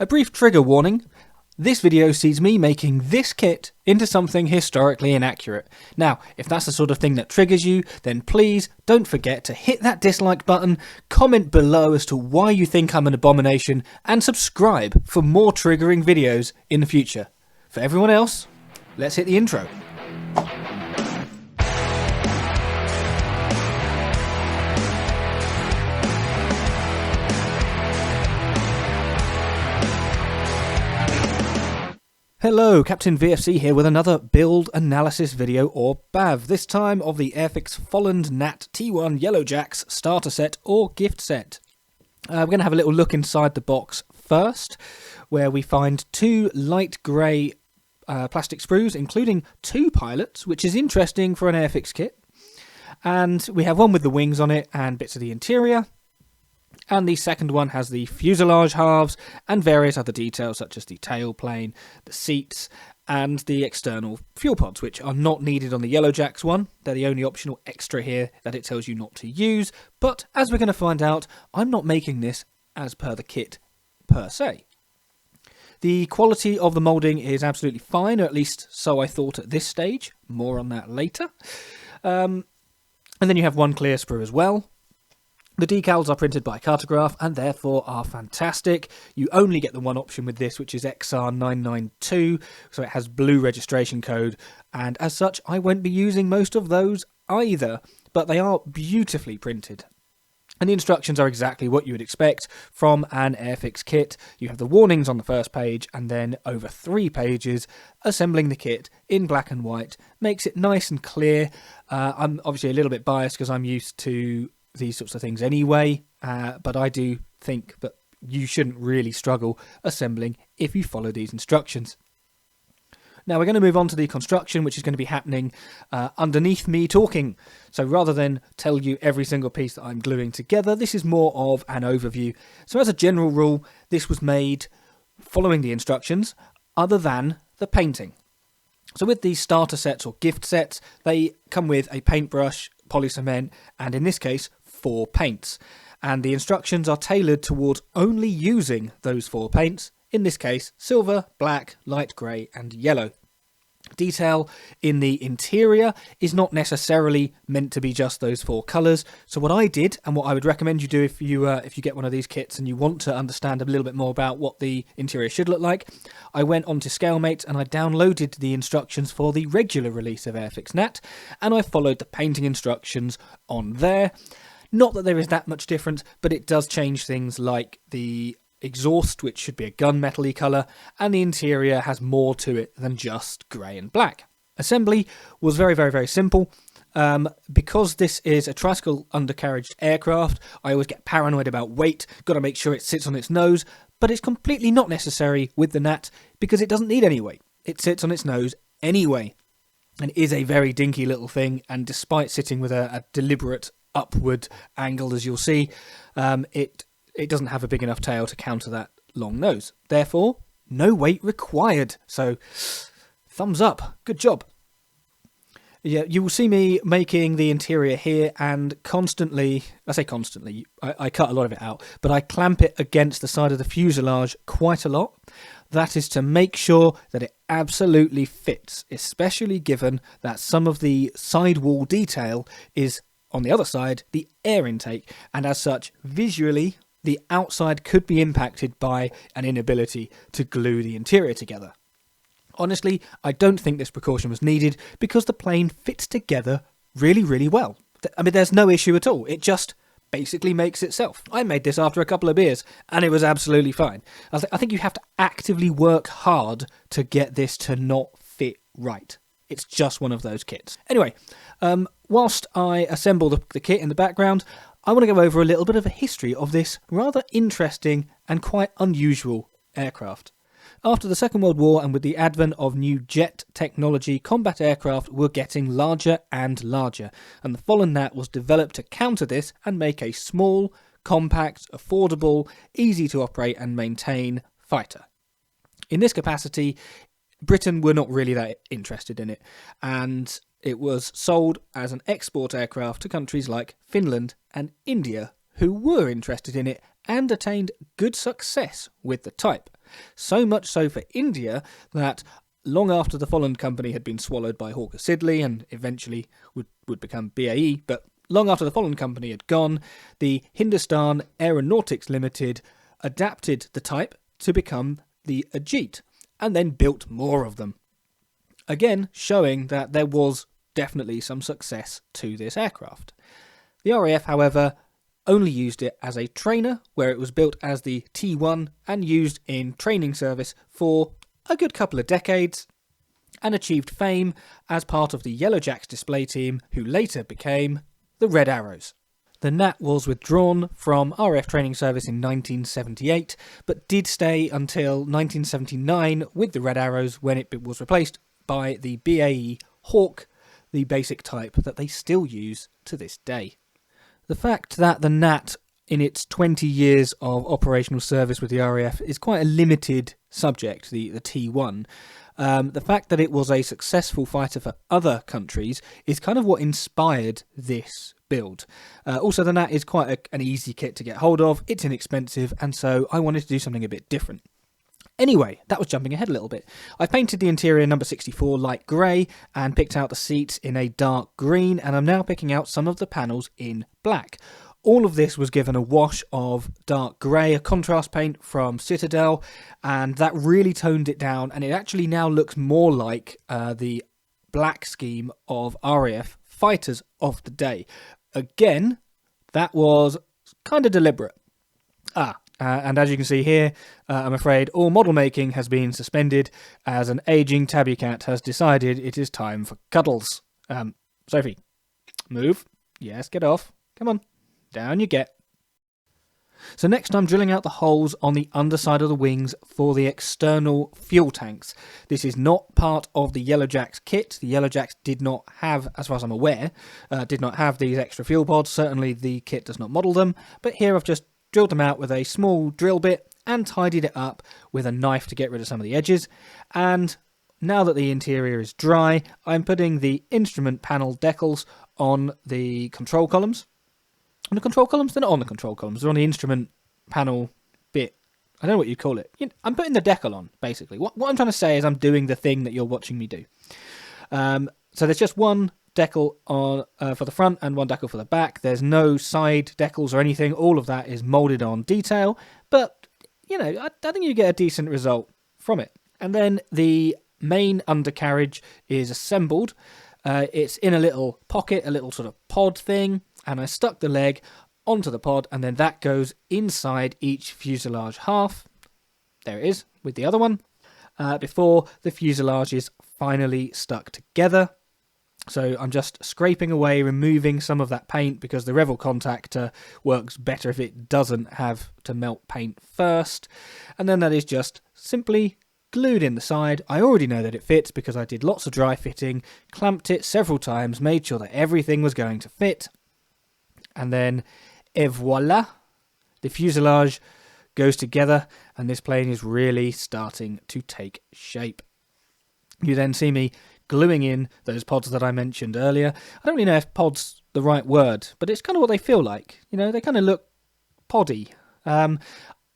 A brief trigger warning. This video sees me making this kit into something historically inaccurate. Now, if that's the sort of thing that triggers you, then please don't forget to hit that dislike button, comment below as to why you think I'm an abomination, and subscribe for more triggering videos in the future. For everyone else, let's hit the intro. Hello, Captain VFC here with another build analysis video, or BAV, this time of the Airfix Folland Gnat T1 Yellow Jacks starter set or gift set. We're going to have a little look inside the box first, where we find two light grey plastic sprues, including two pilots, which is interesting for an Airfix kit. And we have one with the wings on it and bits of the interior. And the second one has the fuselage halves and various other details such as the tailplane, the seats, and the external fuel pods, which are not needed on the Yellow Jacks one. They're the only optional extra here that it tells you not to use. But as we're going to find out, I'm not making this as per the kit per se. The quality of the moulding is absolutely fine, or at least so I thought at this stage. More on that later. And then you have one clear sprue as well. The decals are printed by Cartograph and therefore are fantastic. You only get the one option with this, which is XR992, so it has blue registration code, and as such I won't be using most of those either, but they are beautifully printed. And the instructions are exactly what you would expect from an Airfix kit. You have the warnings on the first page, and then over 3 pages, assembling the kit in black and white makes it nice and clear. I'm obviously a little bit biased because I'm used to these sorts of things anyway, but I do think that you shouldn't really struggle assembling if you follow these instructions. Now we're going to move on to the construction, which is going to be happening underneath me talking. So rather than tell you every single piece that I'm gluing together, this is more of an overview. So as a general rule, this was made following the instructions, other than the painting. So with these starter sets or gift sets, they come with a paintbrush, polycement, and in this case 4 paints, and the instructions are tailored towards only using those 4 paints, in this case silver, black, light grey and yellow. Detail in the interior is not necessarily meant to be just those 4 colours, so what I did, and what I would recommend you do if you get one of these kits and you want to understand a little bit more about what the interior should look like, I went onto ScaleMate and I downloaded the instructions for the regular release of Airfix Gnat, and I followed the painting instructions on there. Not that there is that much difference, but it does change things like the exhaust, which should be a gunmetal-y colour, and the interior has more to it than just grey and black. Assembly was very, very, very simple. Because this is a tricycle undercarriage aircraft, I always get paranoid about weight, got to make sure it sits on its nose, but it's completely not necessary with the Gnat because it doesn't need any weight. It sits on its nose anyway, and is a very dinky little thing, and despite sitting with a deliberate upward angle, as you'll see, it doesn't have a big enough tail to counter that long nose. Therefore, no weight required. So, thumbs up. Good job. Yeah, you will see me making the interior here, and constantly, I say constantly, I cut a lot of it out, but I clamp it against the side of the fuselage quite a lot. That is to make sure that it absolutely fits, especially given that some of the sidewall detail is on the other side, the air intake, and as such, visually, the outside could be impacted by an inability to glue the interior together. Honestly, I don't think this precaution was needed because the plane fits together really, really well. I mean, there's no issue at all. It just basically makes itself. I made this after a couple of beers, and it was absolutely fine. I think you have to actively work hard to get this to not fit right. It's just one of those kits. Anyway, whilst I assemble the kit in the background, I want to go over a little bit of a history of this rather interesting and quite unusual aircraft. After the Second World War, and with the advent of new jet technology, combat aircraft were getting larger and larger, and the Folland Gnat was developed to counter this and make a small, compact, affordable, easy to operate and maintain fighter. In this capacity, Britain were not really that interested in it, and it was sold as an export aircraft to countries like Finland and India, who were interested in it and attained good success with the type. So much so for India that long after the Folland Company had been swallowed by Hawker Siddeley and eventually would become BAE, but long after the Folland Company had gone, the Hindustan Aeronautics Limited adapted the type to become the Ajit and then built more of them. Again, showing that there was definitely some success to this aircraft. The RAF, however, only used it as a trainer, where it was built as the T1 and used in training service for a good couple of decades, and achieved fame as part of the Yellowjacks display team, who later became the Red Arrows. The Gnat was withdrawn from RAF training service in 1978, but did stay until 1979 with the Red Arrows, when it was replaced by the BAE Hawk, the basic type that they still use to this day. The fact that the Gnat, in its 20 years of operational service with the RAF, is quite a limited subject, the T1. The fact that it was a successful fighter for other countries is kind of what inspired this build. Also, the Gnat is quite an easy kit to get hold of, it's inexpensive, and so I wanted to do something a bit different. Anyway, that was jumping ahead a little bit. I painted the interior number 64 light grey and picked out the seats in a dark green, and I'm now picking out some of the panels in black. All of this was given a wash of dark grey, a contrast paint from Citadel, and that really toned it down, and it actually now looks more like the black scheme of RAF fighters of the day. Again, that was kind of deliberate. And as you can see here, I'm afraid all model making has been suspended as an ageing tabby cat has decided it is time for cuddles. Sophie, move. Yes, get off. Come on. Down you get. So next I'm drilling out the holes on the underside of the wings for the external fuel tanks. This is not part of the Yellowjacks kit. The Yellowjacks did not have, as far as I'm aware, did not have these extra fuel pods. Certainly the kit does not model them. But here I've just drilled them out with a small drill bit and tidied it up with a knife to get rid of some of the edges. And now that the interior is dry, I'm putting the instrument panel decals on the control columns. On the control columns? They're not on the control columns, they're on the instrument panel bit. I don't know what you call it. I'm putting the decal on, basically. What I'm trying to say is I'm doing the thing that you're watching me do. So there's just one decal on for the front and one decal for the back. There's no side decals or anything. All of that is moulded on detail, but I think you get a decent result from it. And then the main undercarriage is assembled. It's in a little pocket, a little sort of pod thing, and I stuck the leg onto the pod, and then that goes inside each fuselage half. There it is with the other one, before the fuselage is finally stuck together. So I'm just scraping away, removing some of that paint, because the Revel contactor works better if it doesn't have to melt paint first. And then that is just simply glued in the side. I already know that it fits because I did lots of dry fitting, clamped it several times, made sure that everything was going to fit. And then, et voila, the fuselage goes together and this plane is really starting to take shape. You then see me gluing in those pods that I mentioned earlier. I don't really know if pod's the right word, but it's kind of what they feel like. They kind of look poddy. I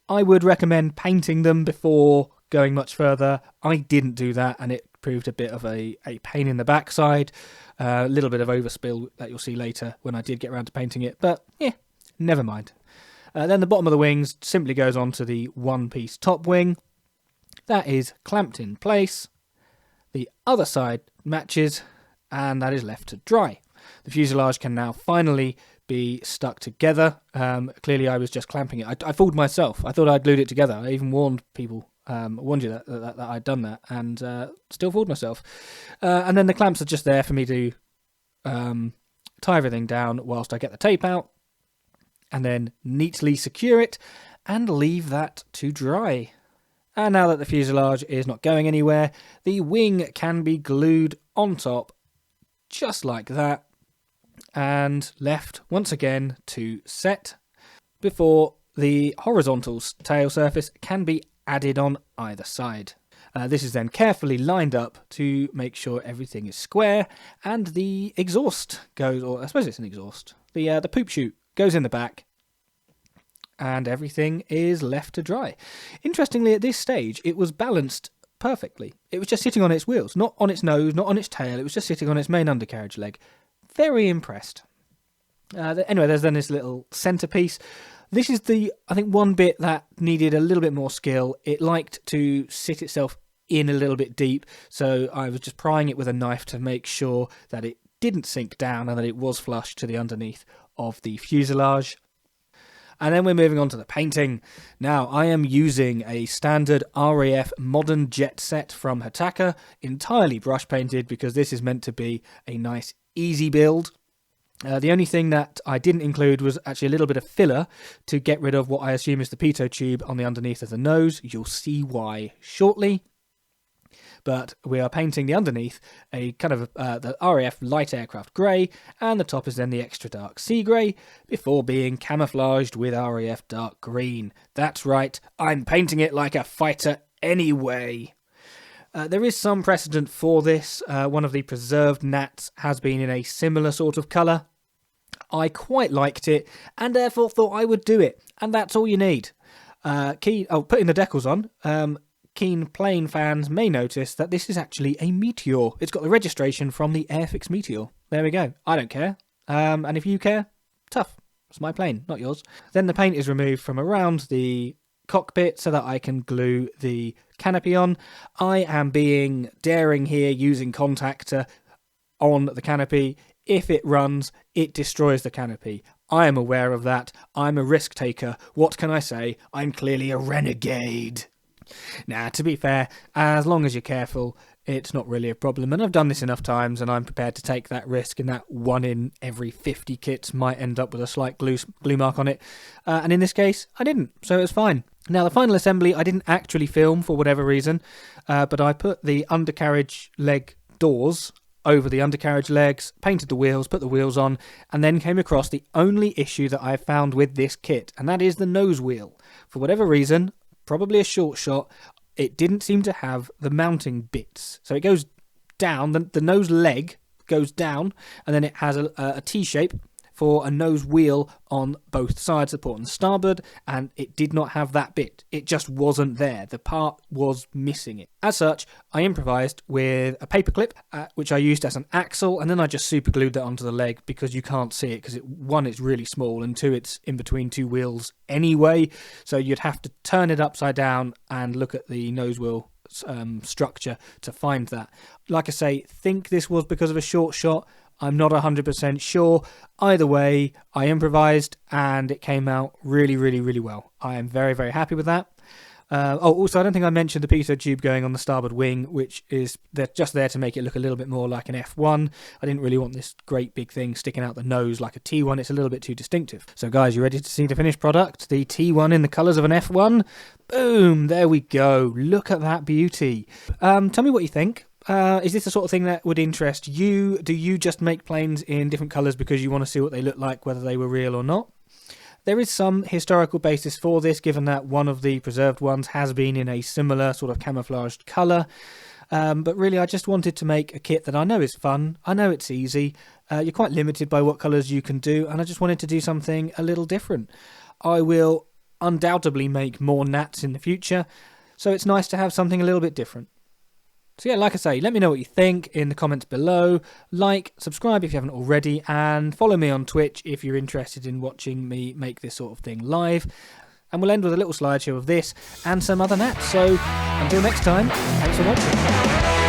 would recommend painting them before going much further. I didn't do that, and it proved a bit of a pain in the backside. A little bit of overspill that you'll see later when I did get around to painting it, but yeah, never mind. Then the bottom of the wings simply goes onto the one-piece top wing. That is clamped in place. The other side matches, and that is left to dry. The fuselage can now finally be stuck together. Clearly I was just clamping it. I fooled myself. I thought I'd glued it together. I even warned people, warned you that I'd done that, and still fooled myself. And then the clamps are just there for me to tie everything down whilst I get the tape out, and then neatly secure it and leave that to dry. And now that the fuselage is not going anywhere, the wing can be glued on top just like that and left once again to set before the horizontal tail surface can be added on either side. This is then carefully lined up to make sure everything is square, and the exhaust goes, or I suppose it's an exhaust, the poop chute goes in the back, and everything is left to dry. Interestingly, at this stage, it was balanced perfectly. It was just sitting on its wheels, not on its nose, not on its tail. It was just sitting on its main undercarriage leg. Very impressed. Anyway, there's then this little centerpiece. This is I think one bit that needed a little bit more skill. It liked to sit itself in a little bit deep, so I was just prying it with a knife to make sure that it didn't sink down and that it was flush to the underneath of the fuselage. And then we're moving on to the painting. Now, I am using a standard RAF modern jet set from Hataka, entirely brush painted because this is meant to be a nice, easy build. The only thing that I didn't include was actually a little bit of filler to get rid of what I assume is the pitot tube on the underneath of the nose. You'll see why shortly. But we are painting the underneath a kind of the RAF light aircraft grey, and the top is then the extra dark sea grey, before being camouflaged with RAF dark green. That's right, I'm painting it like a fighter anyway. There is some precedent for this. One of the preserved Gnats has been in a similar sort of colour. I quite liked it, and therefore thought I would do it, and that's all you need. Putting the decals on. Keen plane fans may notice that this is actually a Meteor. It's got the registration from the Airfix Meteor. There we go. I don't care. And if you care, tough. It's my plane, not yours. Then the paint is removed from around the cockpit so that I can glue the canopy on. I am being daring here, using contactor on the canopy. If it runs, it destroys the canopy. I am aware of that. I'm a risk taker. What can I say? I'm clearly a renegade. Now, to be fair, as long as you're careful, it's not really a problem. And I've done this enough times, and I'm prepared to take that risk, and that 1 in every 50 kits might end up with a slight glue mark on it. And in this case, I didn't, so it was fine. Now, the final assembly I didn't actually film for whatever reason, but I put the undercarriage leg doors over the undercarriage legs, painted the wheels, put the wheels on, and then came across the only issue that I found with this kit, and that is the nose wheel. For whatever reason, probably a short shot, it didn't seem to have the mounting bits. So it goes down, the nose leg goes down, and then it has a T-shape for a nose wheel on both sides, the port and starboard, and it did not have that bit. It just wasn't there. The part was missing it. As such, I improvised with a paper clip, which I used as an axle, and then I just super glued that onto the leg because you can't see it, because one, it's really small, and two, it's in between two wheels anyway, so you'd have to turn it upside down and look at the nose wheel structure to find that. Like I say, think this was because of a short shot. I'm not 100% sure. Either way, I improvised and it came out really, really, really well. I am very, very happy with that. Also, I don't think I mentioned the pitot tube going on the starboard wing, which is just there to make it look a little bit more like an F1. I didn't really want this great big thing sticking out the nose like a T1. It's a little bit too distinctive. So guys, you ready to see the finished product? The T1 in the colours of an F1? Boom! There we go. Look at that beauty. Tell me what you think. Is this the sort of thing that would interest you? Do you just make planes in different colours because you want to see what they look like, whether they were real or not? There is some historical basis for this, given that one of the preserved ones has been in a similar sort of camouflaged colour. But really, I just wanted to make a kit that I know is fun. I know it's easy. You're quite limited by what colours you can do, and I just wanted to do something a little different. I will undoubtedly make more Gnats in the future, so it's nice to have something a little bit different. So yeah, like I say, let me know what you think in the comments below. Like, subscribe if you haven't already, and follow me on Twitch if you're interested in watching me make this sort of thing live. And we'll end with a little slideshow of this and some other Gnats. So until next time, thanks for watching.